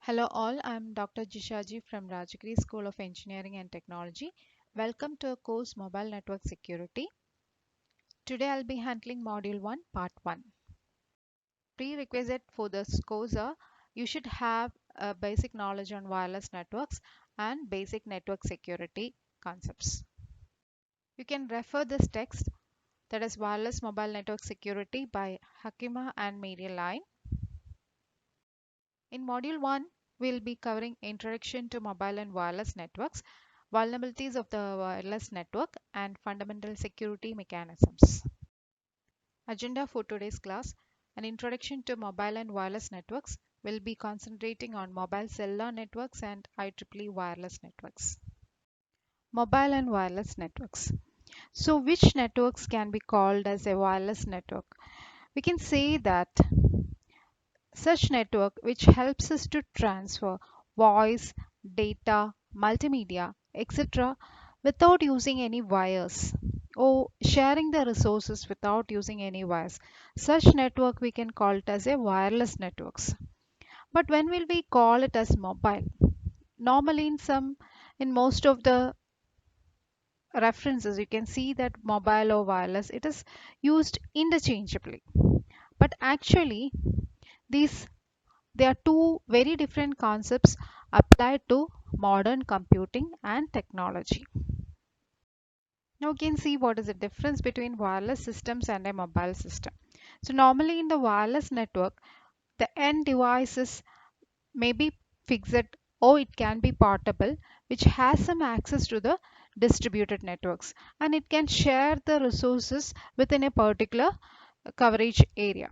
Hello all, I'm Dr. Jishaji from Rajagiri School of Engineering and Technology. Welcome to our course Mobile Network Security. Today I'll be handling Module 1, Part 1. Prerequisite for this course are you should have a basic knowledge on wireless networks and basic network security concepts. You can refer this text, that is Wireless Mobile Network Security by Hakima and Media Line. In Module 1, we'll be covering Introduction to Mobile and Wireless Networks, vulnerabilities of the wireless network, and fundamental security mechanisms. Agenda for today's class: an introduction to mobile and wireless networks. Will be concentrating on mobile cellular networks and IEEE wireless networks. Mobile and wireless networks. So which networks can be called as a wireless network? We can say that such network which helps us to transfer voice, data, multimedia, etc. without using any wires, or sharing the resources without using any wires. Such network we can call it as a wireless networks. But when will we call it as mobile? Normally in most of the references you can see that mobile or wireless it is used interchangeably. But actually these they are two very different concepts applied to modern computing and technology. Now we can see what is the difference between wireless systems and a mobile system. So normally in the wireless network, the end devices may be fixed or it can be portable, which has some access to the distributed networks, and it can share the resources within a particular coverage area.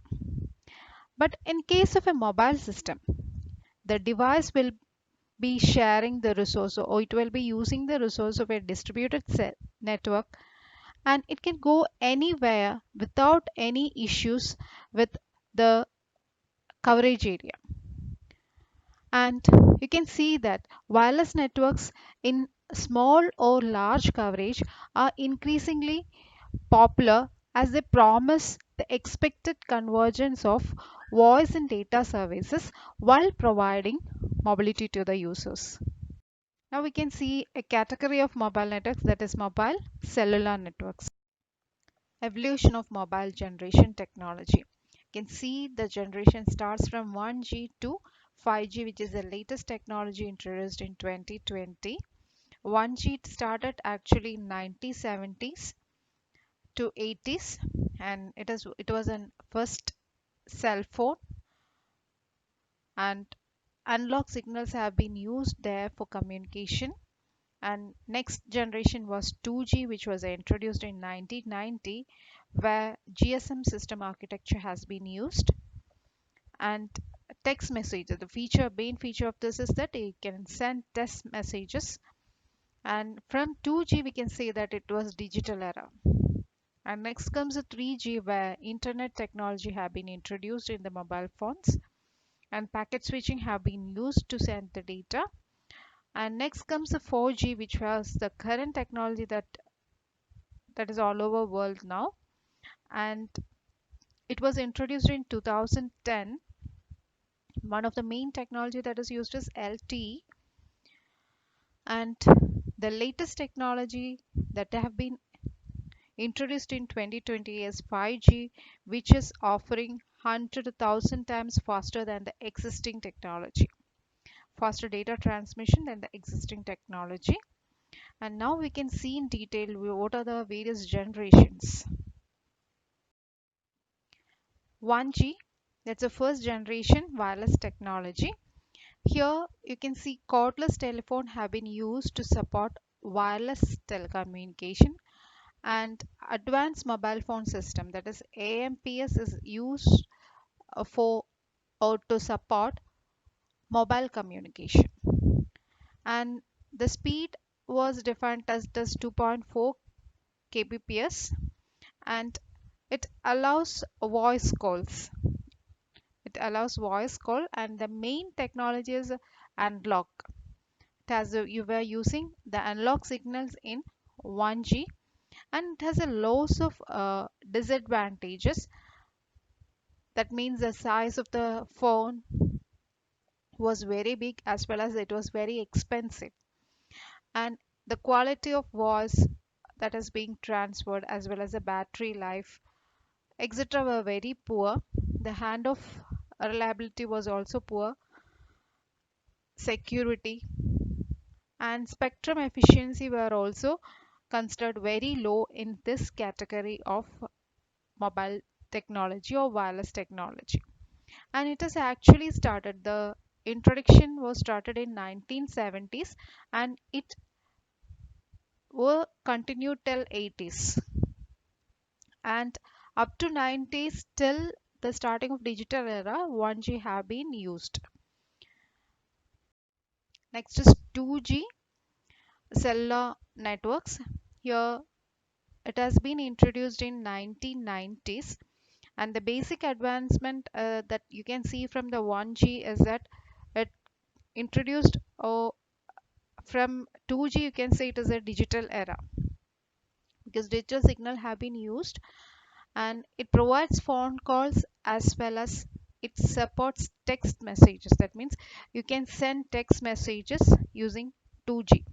But in case of a mobile system, the device will be sharing the resource, or it will be using the resource of a distributed network, and it can go anywhere without any issues with the coverage area. And you can see that wireless networks in small or large coverage are increasingly popular as they promise the expected convergence of voice and data services while providing mobility to the users. Now we can see a category of mobile networks, that is mobile cellular networks. Evolution of mobile generation technology. You can see the generation starts from 1G to 5G, which is the latest technology introduced in 2020. 1G started actually in 1970s to 80s, and it was an first cell phone, and analog signals have been used there for communication. And next generation was 2G, which was introduced in 1990, where GSM system architecture has been used. And text message, the main feature of this is that it can send text messages. And from 2G we can say that it was digital era. And next comes the 3G, where internet technology have been introduced in the mobile phones, and packet switching have been used to send the data. And next comes the 4G, which was the current technology that is all over world now, and it was introduced in 2010. One of the main technology that is used is LTE, and the latest technology that have been introduced in 2020 is 5G, which is offering 100,000 times faster than the existing technology, faster data transmission than the existing technology. And now we can see in detail what are the various generations. 1G, that's the first generation wireless technology. Here you can see cordless telephone have been used to support wireless telecommunication, and advanced mobile phone system, that is AMPS, is used for or to support mobile communication. And the speed was defined as 2.4 kbps, and it allows voice calls. It allows voice call, and the main technology is analog. You were using the analog signals in 1G, and it has a loss of disadvantages. That means the size of the phone was very big, as well as it was very expensive, and the quality of voice that is being transferred, as well as the battery life, etc., were very poor. The handoff reliability was also poor, security and spectrum efficiency were also considered very low in this category of mobile technology or wireless technology. And it has actually started, the introduction was started in 1970s, and it will continue till 80s, and up to 90s till the starting of digital era 1G have been used. Next is 2G cellular networks. Here it has been introduced in 1990s, and the basic advancement that you can see from the 1G is that it introduced, from 2G you can say it is a digital era, because digital signal have been used, and it provides phone calls as well as it supports text messages. That means you can send text messages using 2G.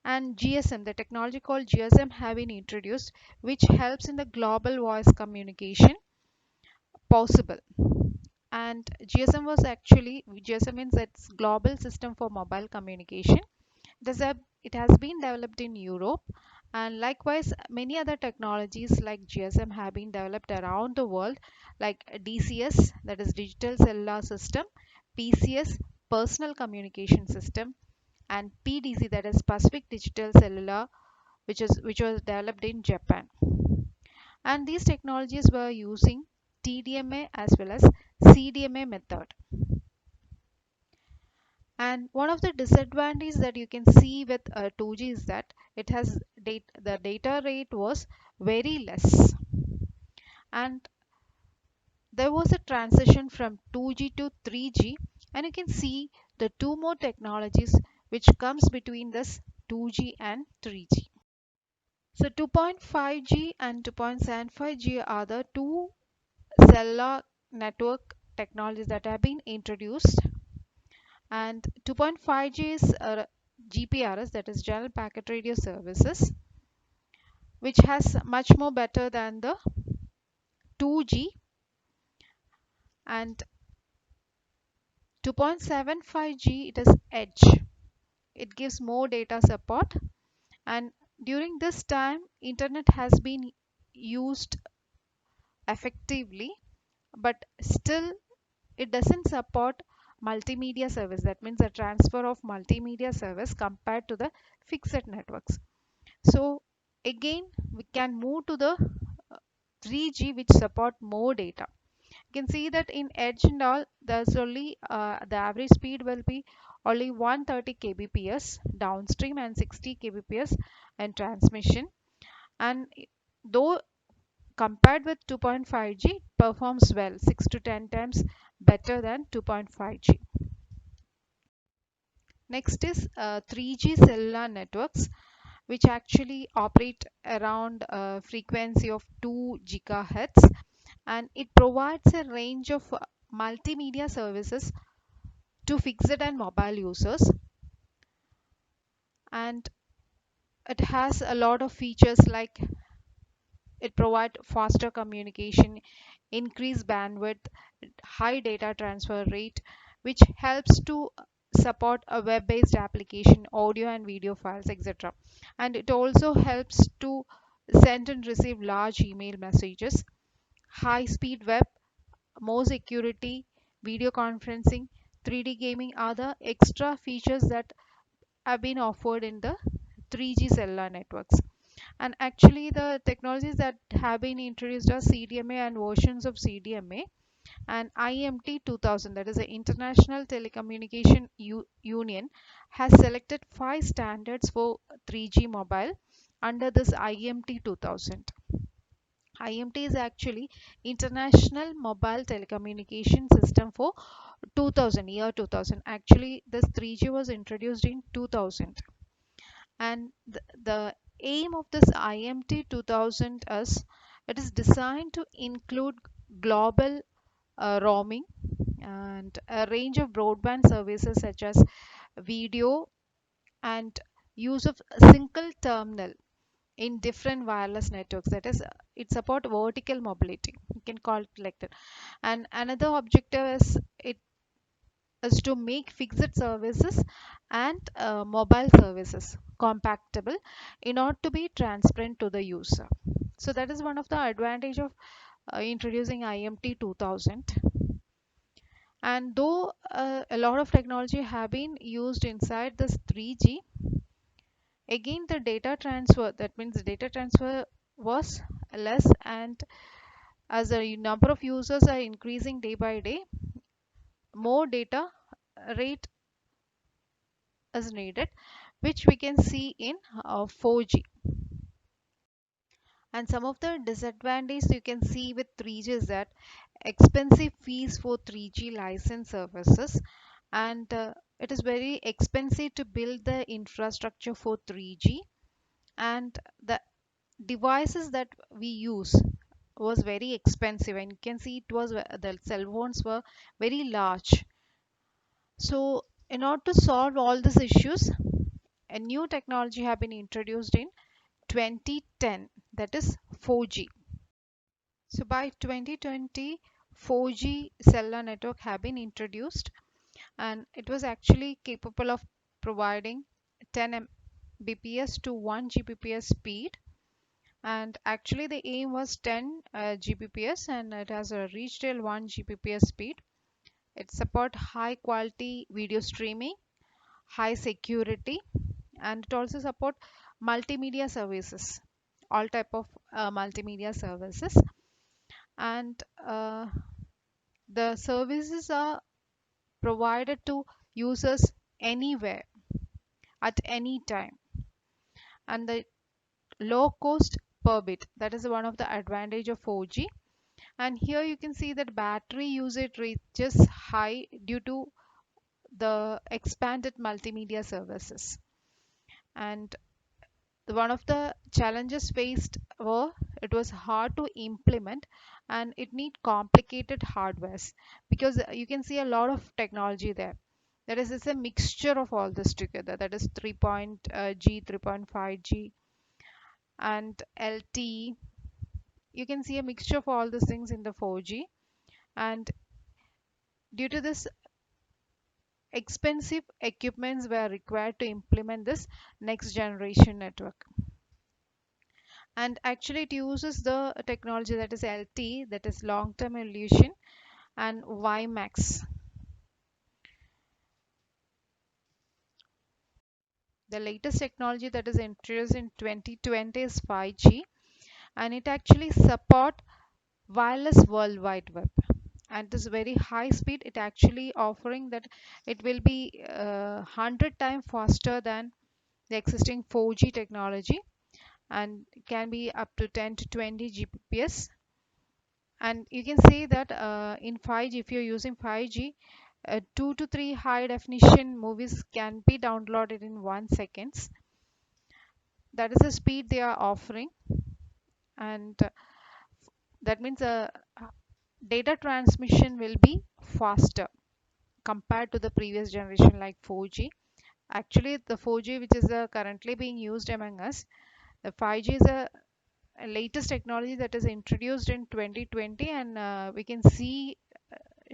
And GSM, the technology called GSM have been introduced, which helps in the global voice communication possible. And GSM means it's global system for mobile communication. It has been developed in Europe, and likewise many other technologies like GSM have been developed around the world, like DCS, that is digital cellular system, PCS, personal communication system, and PDC, that is Pacific Digital Cellular, which was developed in Japan. And these technologies were using TDMA as well as CDMA method. And one of the disadvantages that you can see with 2G is that the data rate was very less, and there was a transition from 2G to 3G, and you can see the two more technologies which comes between this 2G and 3G. So 2.5G and 2.75G are the two cellular network technologies that have been introduced, and 2.5G is GPRS, that is General Packet Radio Services, which has much more better than the 2G, and 2.75G it is Edge. It gives more data support, and during this time internet has been used effectively, but still it doesn't support multimedia service. That means the transfer of multimedia service compared to the fixed networks. So again we can move to the 3G, which support more data. You can see that in Edge and all, there's only the average speed will be only 130 kbps downstream and 60 kbps in transmission, and though compared with 2.5G performs well, 6 to 10 times better than 2.5G. Next is 3G cellular networks, which actually operate around a frequency of 2 gigahertz, and it provides a range of multimedia services to fixed and mobile users, and it has a lot of features like it provides faster communication, increased bandwidth, high data transfer rate, which helps to support a web-based application, audio and video files, etc. And it also helps to send and receive large email messages, high speed web, more security, video conferencing, 3D gaming are the extra features that have been offered in the 3G cellular networks. And actually the technologies that have been introduced are CDMA and versions of CDMA, and IMT 2000, that is the International Telecommunication Union, has selected 5 standards for 3G mobile under this IMT 2000. IMT is actually International Mobile Telecommunication System for 2000. Actually this 3G was introduced in 2000, and the aim of this IMT 2000 is it is designed to include global roaming, and a range of broadband services such as video and use of a single terminal in different wireless networks. That is, it support vertical mobility, you can call it like that. And another objective is to make fixed services and mobile services compatible in order to be transparent to the user. So that is one of the advantage of introducing IMT 2000. And though a lot of technology have been used inside this 3G, again the data transfer, that means the data transfer was less, and as the number of users are increasing day by day, more data rate is needed, which we can see in 4G. And some of the disadvantages you can see with 3G is that expensive fees for 3G license services, and it is very expensive to build the infrastructure for 3G, and the devices that we use was very expensive, and you can see it was the cell phones were very large. So in order to solve all these issues, a new technology have been introduced in 2010, that is 4G. So by 2020, 4G cellular network have been introduced, and it was actually capable of providing 10 Mbps to 1 Gbps speed. And actually the aim was 10 Gbps, and it has reached till 1 Gbps speed. It support high quality video streaming, high security, and it also support multimedia services, all type of multimedia services. And the services are provided to users anywhere at any time, and the low cost per bit, that is one of the advantage of 4G. And here you can see that battery usage reaches high due to the expanded multimedia services. And one of the challenges faced were it was hard to implement, and it need complicated hardwares, because you can see a lot of technology there. That is, it's a mixture of all this together. That is 3.G, 3.5G, and LTE. You can see a mixture of all these things in the 4G, and due to this, expensive equipments were required to implement this next generation network. And actually it uses the technology that is LTE, that is long term evolution, and WiMAX. The latest technology that is introduced in 2020 is 5G, and it actually support wireless World Wide Web, and this very high speed. It actually offering that it will be 100 times faster than the existing 4G technology, and can be up to 10 to 20 Gbps. And you can see that in 5G, if you're using 5G, 2 to 3 high definition movies can be downloaded in 1 second. That is the speed they are offering, and that means data transmission will be faster compared to the previous generation like 4G. Actually, the 4G, which is currently being used among us, the 5G is a latest technology that is introduced in 2020, and we can see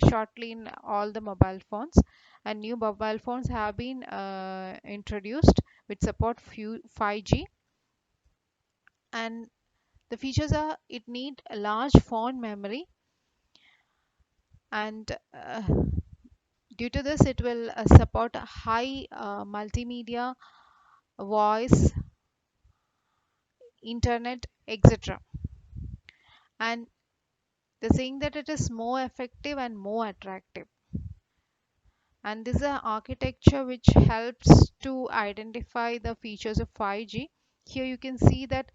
shortly in all the mobile phones. And new mobile phones have been introduced which support 5G, and the features are it need a large phone memory, and due to this it will support high multimedia, voice, internet, etc. And they're saying that it is more effective and more attractive. And this is an architecture which helps to identify the features of 5G. Here you can see that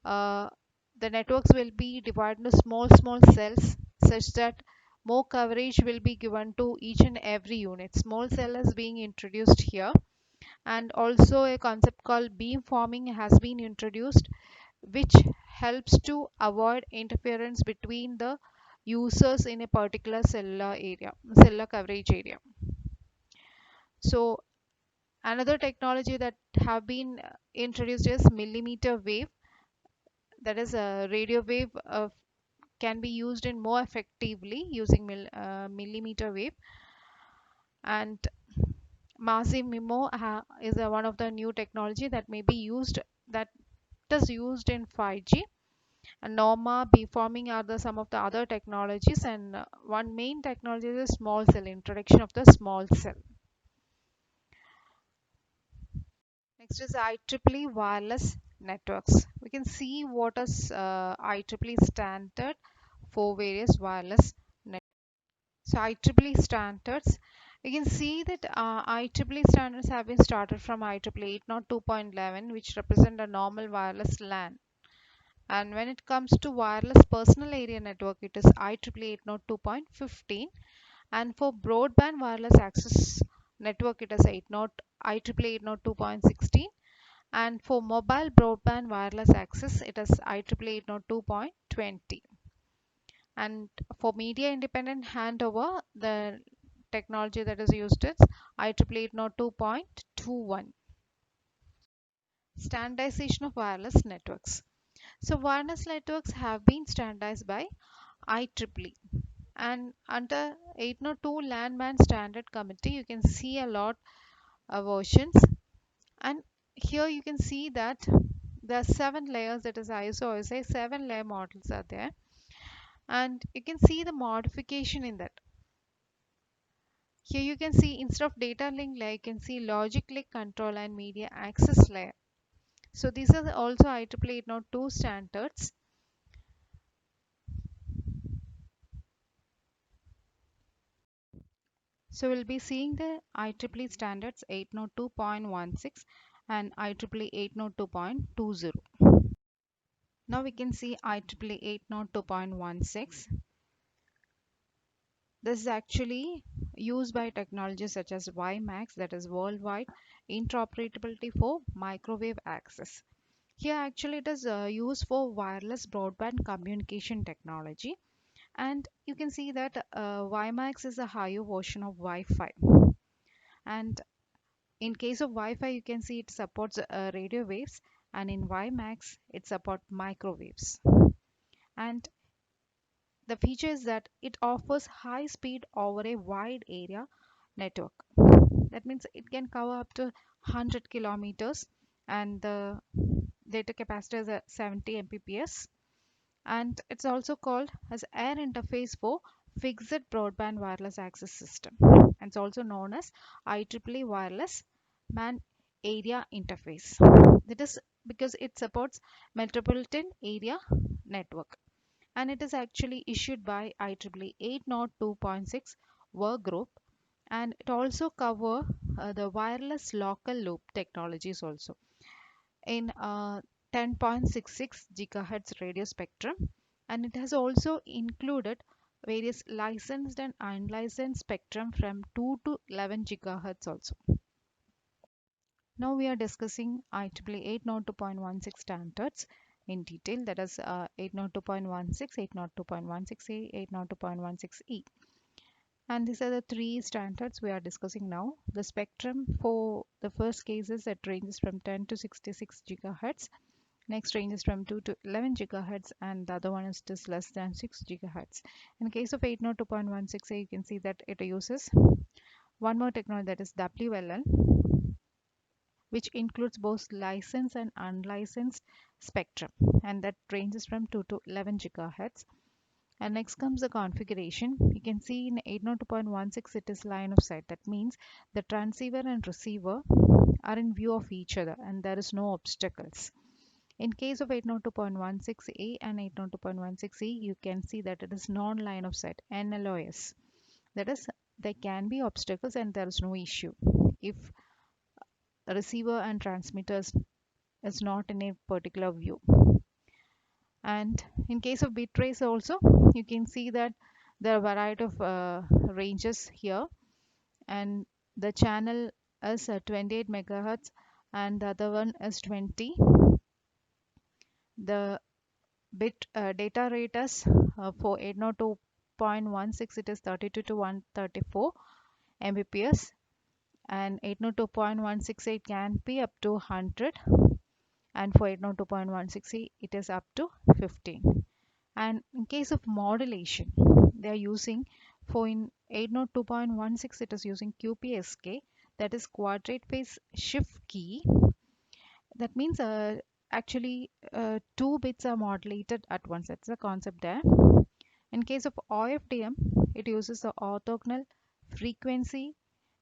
uh, the networks will be divided into small cells, such that more coverage will be given to each and every unit. Small cell is being introduced here, and also a concept called beamforming has been introduced, which helps to avoid interference between the users in a particular cellular coverage area. So another technology that have been introduced is millimeter wave, that is a radio wave can be used in more effectively using millimeter wave. And massive MIMO is one of the new technology that may be used, that is used in 5G. And norma beamforming are some of the other technologies, and one main technology is small cell, introduction of the small cell. Next is IEEE wireless networks. We can see what is IEEE standard for various wireless networks. So IEEE standards, you can see that IEEE standards have been started from IEEE 802.11, which represent a normal wireless LAN. And when it comes to wireless personal area network, it is IEEE 802.15. And for broadband wireless access network, it is IEEE 802.16. And for mobile broadband wireless access, it is IEEE 802.20. And for media independent handover, the technology that is used is IEEE 802.21. Standardization of wireless networks. So wireless networks have been standardized by IEEE, and under 802 Landman Standard Committee, you can see a lot of versions. And here you can see that there are 7 layers, that is ISO OSI 7 layer models are there, and you can see the modification in that. Here you can see instead of data link layer, you can see logic link control and media access layer. So these are also IEEE 802 standards. So we'll be seeing the IEEE standards 802.16 and IEEE 802.20. Now we can see IEEE 802.16. This is actually used by technologies such as WiMAX, that is worldwide interoperability for microwave access. Here actually it is used for wireless broadband communication technology, and you can see that WiMAX is a higher version of Wi-Fi. And in case of Wi-Fi, you can see it supports radio waves, and in WiMAX it supports microwaves. And the feature is that it offers high speed over a wide area network. That means it can cover up to 100 kilometers, and the data capacity is at 70 Mbps. And it's also called as air interface for fixed broadband wireless access system, and it's also known as IEEE wireless man area interface. That is because it supports metropolitan area network, and it is actually issued by IEEE 802.6 work group. And it also cover the wireless local loop technologies also in 10.66 gigahertz radio spectrum, and it has also included various licensed and unlicensed spectrum from 2 to 11 gigahertz also. Now we are discussing IEEE 802.16 standards in detail, that is 802.16, 802.16a, 802.16e. And these are the 3 standards we are discussing now. The spectrum for the first cases, that ranges from 10 to 66 gigahertz. Next ranges from 2 to 11 gigahertz, and the other one is just less than 6 gigahertz. In case of 802.16a, you can see that it uses one more technology, that is WLN, which includes both licensed and unlicensed spectrum, and that ranges from 2 to 11 gigahertz. And next comes the configuration. You can see in 802.16 it is line of sight. That means the transceiver and receiver are in view of each other, and there is no obstacles. In case of 802.16a and 802.16e, you can see that it is non-line of sight, NLOS. That is, there can be obstacles and there is no issue if receiver and transmitters is not in a particular view. And in case of bit trace also, you can see that there are a variety of ranges here, and the channel is 28 megahertz and the other one is 20. The bit data rate is for 802 802.16 it is 32 to 134 Mbps, and 802.168 can be up to 100, and for 802.160 it is up to 15. And in case of modulation, they are using, for in 802.16 it is using QPSK, that is quadrant phase shift key. That means actually two bits are modulated at once. That's the concept there. In case of OFDM, it uses the orthogonal frequency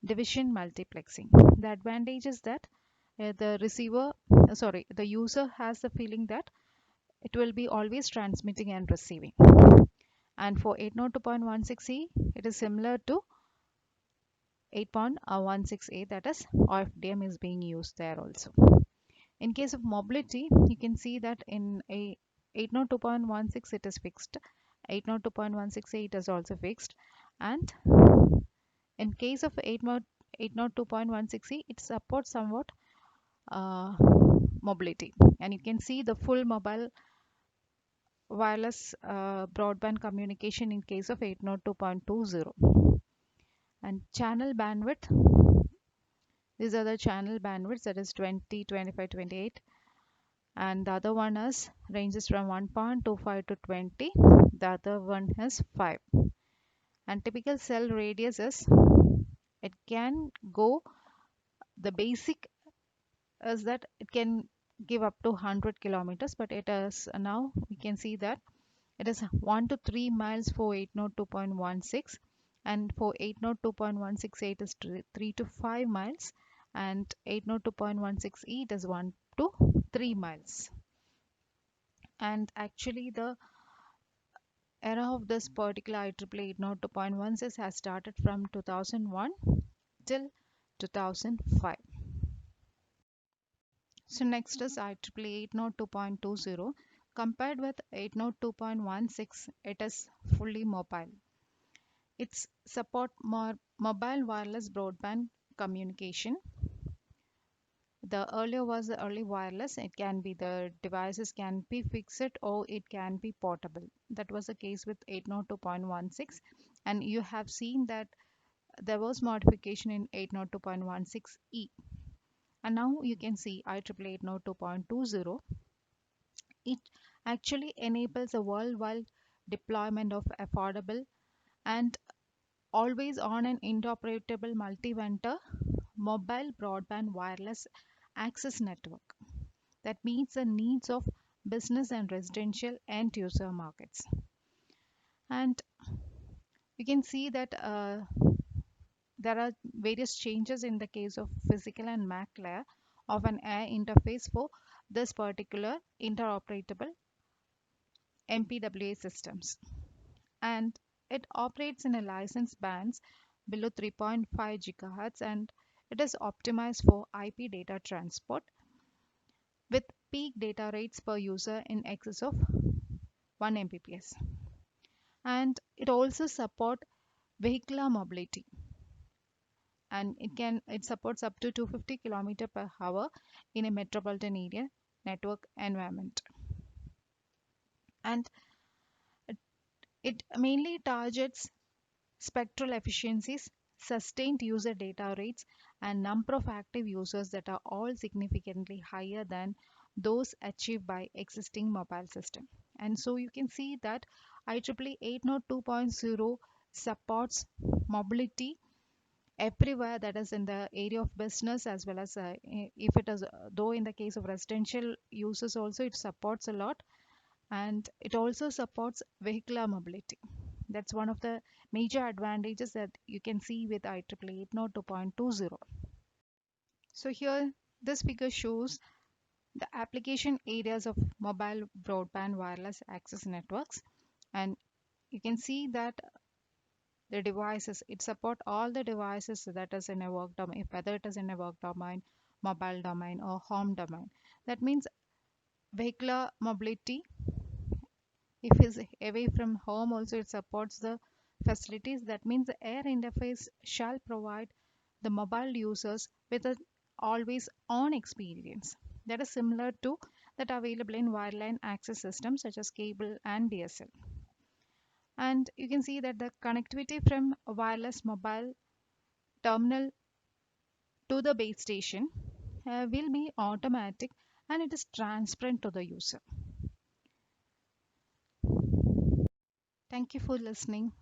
division multiplexing. The advantage is that the user has the feeling that it will be always transmitting and receiving. And for 802.16e, it is similar to 8.16a, that is OFDM is being used there also. In case of mobility, you can see that in a 802.16 it is fixed, 802.168 is also fixed, and in case of 802.160 it supports somewhat mobility, and you can see the full mobile wireless broadband communication in case of 802.20. And channel bandwidth, these are the channel bandwidths, that is 20, 25, 28, and the other one is ranges from 1.25 to 20, the other one is 5. And typical cell radius is, it can go, the basic is that it can give up to 100 kilometers, but it is now we can see that it is 1 to 3 miles for 802.16, and for 802.168 is 3 to 5 miles, and 802.16e it is 1 to 3 miles. And actually the era of this particular IEEE 802.16 has started from 2001 till 2005. So next is IEEE 802.20. Compared with 802.16, it is fully mobile. It's support more mobile wireless broadband communication. The earlier was the early wireless. It can be, the devices can be fixed or it can be portable. That was the case with 802.16, and you have seen that there was modification in 802.16e. And now you can see IEEE 802.20. It actually enables a worldwide deployment of affordable and always on and interoperable multi-vendor mobile broadband wireless access network that meets the needs of business and residential end user markets. And you can see that there are various changes in the case of physical and MAC layer of an air interface for this particular interoperable MPWA systems, and it operates in a license bands below 3.5 GHz, and it is optimized for IP data transport with peak data rates per user in excess of 1 Mbps. And it also supports vehicular mobility, and it supports up to 250 km per hour in a metropolitan area network environment. And it mainly targets spectral efficiencies, sustained user data rates, and number of active users that are all significantly higher than those achieved by existing mobile system. And so you can see that IEEE 802.0 supports mobility everywhere, that is in the area of business as well as if it is though in the case of residential users also it supports a lot, and it also supports vehicular mobility. That's one of the major advantages that you can see with IEEE 802.20. So here this figure shows the application areas of mobile broadband wireless access networks, and you can see that the devices, it support all the devices that is in a work domain, whether it is in a work domain, mobile domain or home domain. That means vehicular mobility, if it's away from home also it supports the facilities. That means the air interface shall provide the mobile users with an always on experience that is similar to that available in wireline access systems such as cable and DSL. And you can see that the connectivity from a wireless mobile terminal to the base station will be automatic, and it is transparent to the user. Thank you for listening.